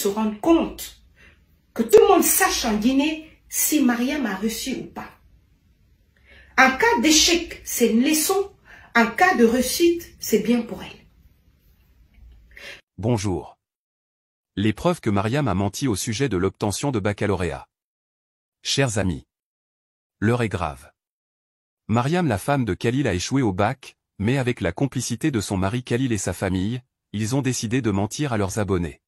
se rendent compte, que tout le monde sache en Guinée si Mariam a reçu ou pas. En cas d'échec, c'est une leçon. En cas de réussite, c'est bien pour elle. Bonjour. Les preuves que Mariam a menti au sujet de l'obtention de baccalauréat. Chers amis, l'heure est grave. Mariam, la femme de Khalil, a échoué au bac, mais avec la complicité de son mari Khalil et sa famille, ils ont décidé de mentir à leurs abonnés.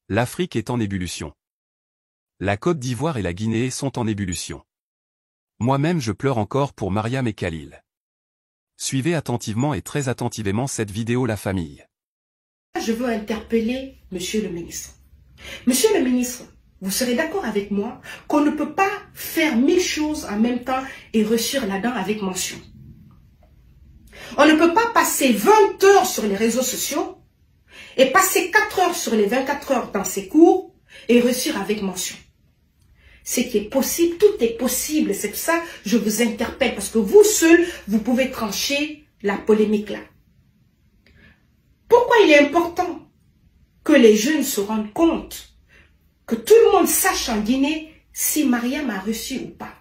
L'Afrique est en ébullition. La Côte d'Ivoire et la Guinée sont en ébullition. Moi-même je pleure encore pour Mariam et Khalil. Suivez attentivement et très attentivement cette vidéo la famille. Je veux interpeller Monsieur le ministre. Monsieur le ministre, vous serez d'accord avec moi qu'on ne peut pas faire 1000 choses en même temps et réussir là-dedans avec mention. On ne peut pas passer 20 heures sur les réseaux sociaux et passer 4 heures sur les 24 heures dans ses cours et réussir avec mention. Ce qui est possible, tout est possible. C'est pour ça que je vous interpelle parce que vous seul, vous pouvez trancher la polémique là. Pourquoi il est important que les jeunes se rendent compte, que tout le monde sache en Guinée si Mariam a reçu ou pas.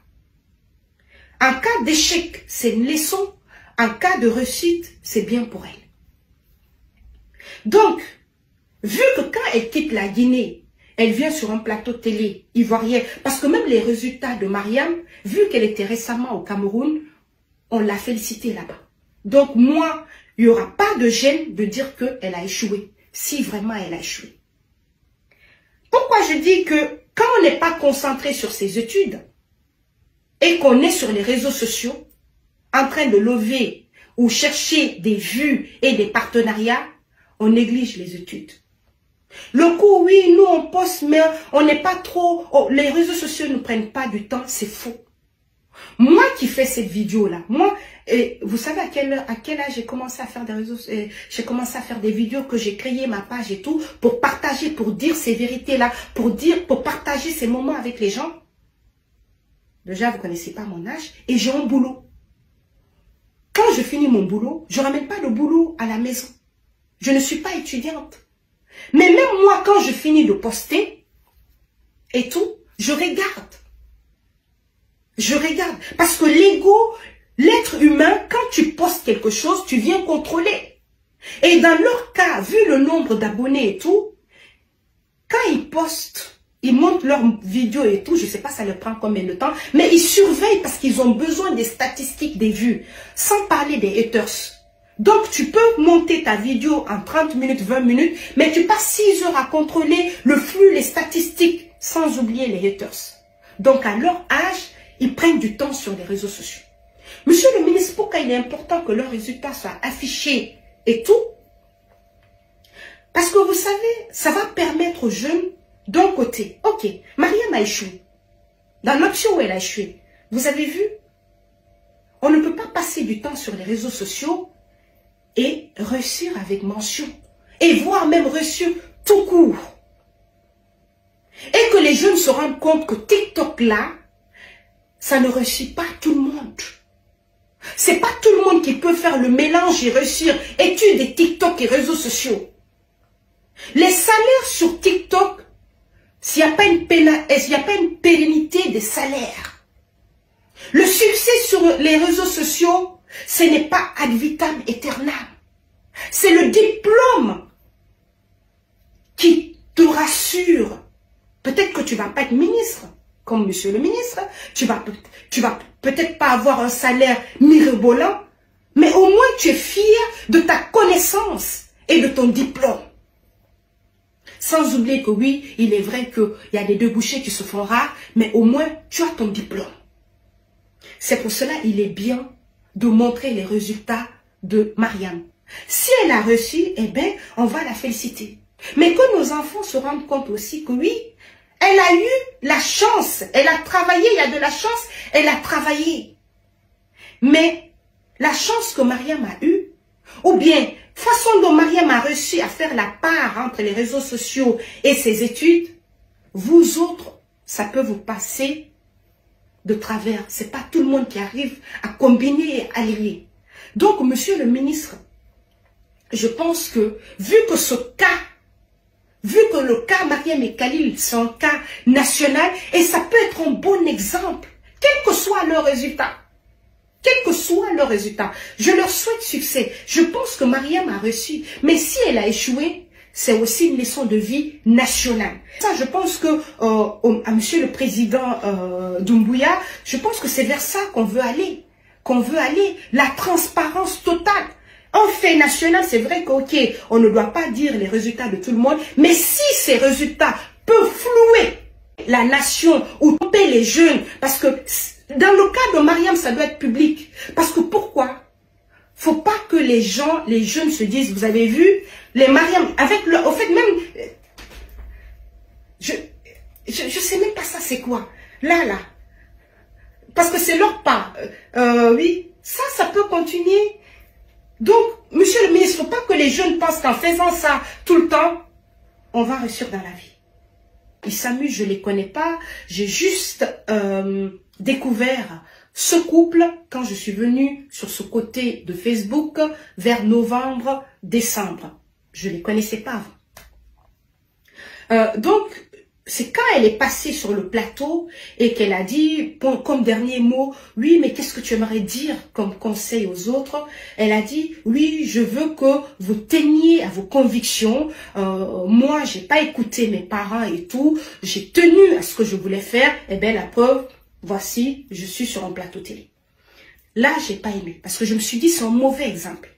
En cas d'échec, c'est une leçon. En cas de réussite, c'est bien pour elle. Donc, vu que quand elle quitte la Guinée, elle vient sur un plateau télé ivoirien, parce que même les résultats de Mariam, vu qu'elle était récemment au Cameroun, on l'a félicitée là-bas. Donc moi, il n'y aura pas de gêne de dire qu'elle a échoué, si vraiment elle a échoué. Pourquoi je dis que quand on n'est pas concentré sur ses études et qu'on est sur les réseaux sociaux en train de lever ou chercher des vues et des partenariats, on néglige les études. Le coup, oui, nous on poste, mais on n'est pas trop... Oh, les réseaux sociaux ne prennent pas du temps, c'est faux. Moi qui fais cette vidéo-là, moi, vous savez à quel âge j'ai commencé à faire des réseaux, j'ai commencé à faire des vidéos que j'ai créé ma page et tout, pour partager, pour dire ces vérités-là, pour partager ces moments avec les gens. Déjà, vous ne connaissez pas mon âge, et j'ai un boulot. Quand je finis mon boulot, je ne ramène pas le boulot à la maison. Je ne suis pas étudiante. Mais même moi, quand je finis de poster et tout, je regarde. Je regarde. Parce que l'ego, l'être humain, quand tu postes quelque chose, tu viens contrôler. Et dans leur cas, vu le nombre d'abonnés et tout, quand ils postent, ils montent leurs vidéos et tout, je ne sais pas ça leur prend combien de temps, mais ils surveillent parce qu'ils ont besoin des statistiques, des vues, sans parler des haters. Donc, tu peux monter ta vidéo en 30 minutes, 20 minutes, mais tu passes 6 heures à contrôler le flux, les statistiques, sans oublier les haters. Donc, à leur âge, ils prennent du temps sur les réseaux sociaux. Monsieur le ministre, pourquoi il est important que leurs résultats soient affichés et tout? Parce que vous savez, ça va permettre aux jeunes, d'un côté, ok, Mariam a échoué. Dans l'option où elle a échoué, vous avez vu? On ne peut pas passer du temps sur les réseaux sociaux et réussir avec mention. Et voire même réussir tout court. Et que les jeunes se rendent compte que TikTok là, ça ne réussit pas tout le monde. C'est pas tout le monde qui peut faire le mélange et réussir études et TikTok et réseaux sociaux. Les salaires sur TikTok, s'il n'y a pas une pérennité des salaires. Le succès sur les réseaux sociaux, ce n'est pas ad vitam aeternam. C'est le diplôme qui te rassure. Peut-être que tu ne vas pas être ministre, comme monsieur le ministre. Tu vas peut-être pas avoir un salaire mirobolant, mais au moins tu es fier de ta connaissance et de ton diplôme. Sans oublier que oui, il est vrai qu'il y a des débouchés qui se font rares, mais au moins tu as ton diplôme. C'est pour cela qu'il est bien de montrer les résultats de Mariam. Si elle a reçu, eh bien, on va la féliciter. Mais que nos enfants se rendent compte aussi que oui, elle a eu la chance, elle a travaillé, il y a de la chance, elle a travaillé. Mais la chance que Mariam a eue, ou bien façon dont Mariam a réussi à faire la part entre les réseaux sociaux et ses études, vous autres, ça peut vous passer de travers. C'est pas tout le monde qui arrive à combiner et allier. Donc, monsieur le ministre, je pense que, vu que ce cas, vu que le cas Mariam et Khalil, c'est un cas national, et ça peut être un bon exemple, quel que soit leur résultat. Quel que soit leur résultat. Je leur souhaite succès. Je pense que Mariam a reçu, mais si elle a échoué, c'est aussi une leçon de vie nationale. Ça, je pense que, à monsieur le président Doumbouya, je pense que c'est vers ça qu'on veut aller. La transparence totale. En fait national, c'est vrai qu'ok, on ne doit pas dire les résultats de tout le monde, mais si ces résultats peuvent flouer la nation ou tromper les jeunes, parce que dans le cas de Mariam, ça doit être public. Parce que pourquoi? Faut pas que les jeunes se disent, vous avez vu, les Mariam, avec le, au fait même, je sais même pas ça c'est quoi. Là. Parce que c'est leur part. Oui, ça peut continuer. Donc, monsieur le ministre, faut pas que les jeunes pensent qu'en faisant ça tout le temps, on va réussir dans la vie. Ils s'amusent, je les connais pas. J'ai juste découvert ce couple quand je suis venue sur ce côté de Facebook vers novembre, décembre. Je les connaissais pas avant. Donc, c'est quand elle est passée sur le plateau et qu'elle a dit, comme dernier mot, oui, mais qu'est-ce que tu aimerais dire comme conseil aux autres? Elle a dit, oui, je veux que vous teniez à vos convictions. Moi, j'ai pas écouté mes parents et tout. J'ai tenu à ce que je voulais faire. Eh bien, la preuve, voici, je suis sur un plateau télé. Là, j'ai pas aimé parce que je me suis dit, c'est un mauvais exemple.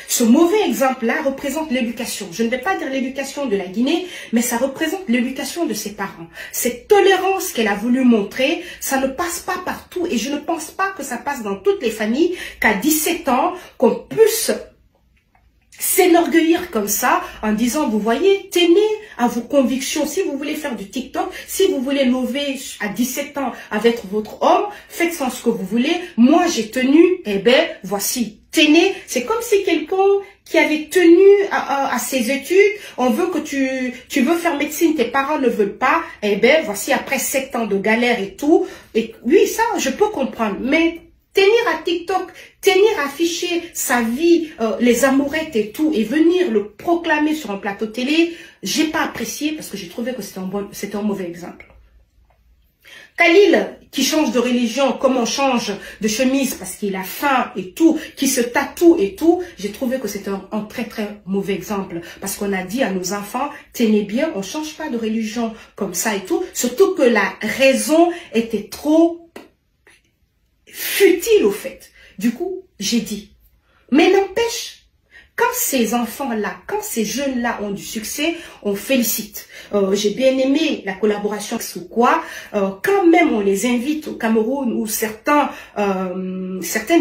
Ce mauvais exemple-là représente l'éducation. Je ne vais pas dire l'éducation de la Guinée, mais ça représente l'éducation de ses parents. Cette tolérance qu'elle a voulu montrer, ça ne passe pas partout. Et je ne pense pas que ça passe dans toutes les familles, qu'à 17 ans, qu'on puisse s'enorgueillir comme ça, en disant, vous voyez, tenez à vos convictions. Si vous voulez faire du TikTok, si vous voulez lever à 17 ans avec votre homme, faites sans ce que vous voulez. Moi, j'ai tenu, eh ben, voici. Tenez, c'est comme si quelqu'un qui avait tenu à ses études, on veut que tu veux faire médecine, tes parents ne veulent pas, eh ben, voici, après 7 ans de galère et tout. Et oui, ça, je peux comprendre, mais tenir à TikTok, tenir à afficher sa vie, les amourettes et tout, et venir le proclamer sur un plateau télé, j'ai pas apprécié parce que j'ai trouvé que c'était un mauvais exemple. Khalil, qui change de religion, comme on change de chemise parce qu'il a faim et tout, qui se tatoue et tout, j'ai trouvé que c'était un très très mauvais exemple. Parce qu'on a dit à nos enfants, tenez bien, on change pas de religion comme ça et tout. Surtout que la raison était trop futile au fait. Du coup, j'ai dit. Mais n'empêche, quand ces enfants-là, quand ces jeunes-là ont du succès, on félicite. J'ai bien aimé la collaboration avec Soukwa. Quand même on les invite au Cameroun où certaines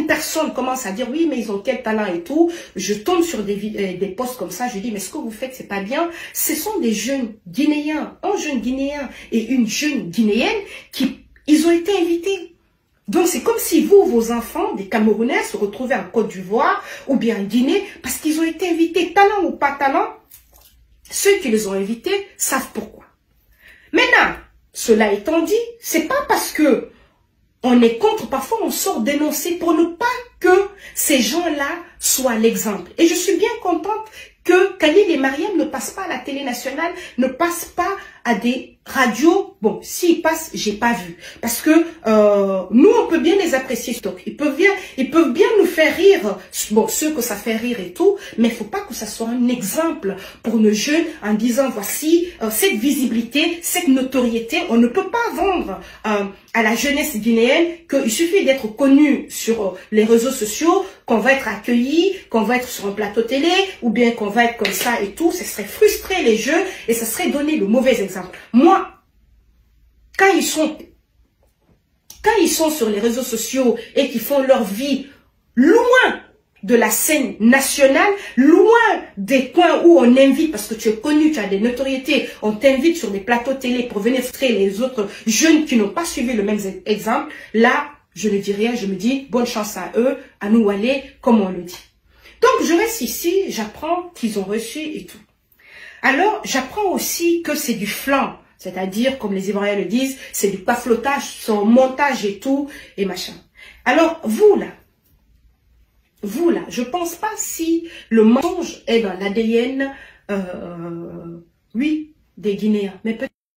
personnes commencent à dire oui mais ils ont quel talent et tout. Je tombe sur des posts comme ça, je dis mais ce que vous faites c'est pas bien. Ce sont des jeunes Guinéens, un jeune Guinéen et une jeune Guinéenne ils ont été invités. Donc, c'est comme si vous, vos enfants, des Camerounais, se retrouvaient en Côte d'Ivoire ou bien en Guinée parce qu'ils ont été invités, talent ou pas talent. Ceux qui les ont invités savent pourquoi. Maintenant, cela étant dit, c'est pas parce que on est contre, parfois on sort dénoncer pour ne pas que ces gens-là soient l'exemple. Et je suis bien contente que Khalil et Mariam ne passent pas à la télé nationale, ne passent pas à des radios. Bon, s'ils passent, j'ai pas vu. Parce que nous, on peut bien les apprécier. Ils peuvent bien nous faire rire. Bon, ceux que ça fait rire et tout. Mais il faut pas que ça soit un exemple pour nos jeunes en disant, voici, cette visibilité, cette notoriété. On ne peut pas vendre à la jeunesse guinéenne qu'il suffit d'être connu sur les réseaux sociaux, qu'on va être accueilli, qu'on va être sur un plateau télé, ou bien qu'on va être comme ça et tout. Ce serait frustrer les jeunes et ça serait donner le mauvais exemple. Moi, quand ils sont sur les réseaux sociaux et qu'ils font leur vie loin de la scène nationale, loin des coins où on invite, parce que tu es connu, tu as des notoriétés, on t'invite sur des plateaux télé pour venir frustrer les autres jeunes qui n'ont pas suivi le même exemple, là, je ne dis rien, je me dis bonne chance à eux, à nous aller, comme on le dit. Donc, je reste ici, j'apprends qu'ils ont reçu et tout. Alors, j'apprends aussi que c'est du flan. C'est-à-dire, comme les Ivoiriens le disent, c'est du paflotage, son montage et tout, et machin. Alors, vous là, je pense pas si le mensonge est dans l'ADN, oui, des Guinéens. Mais peut-être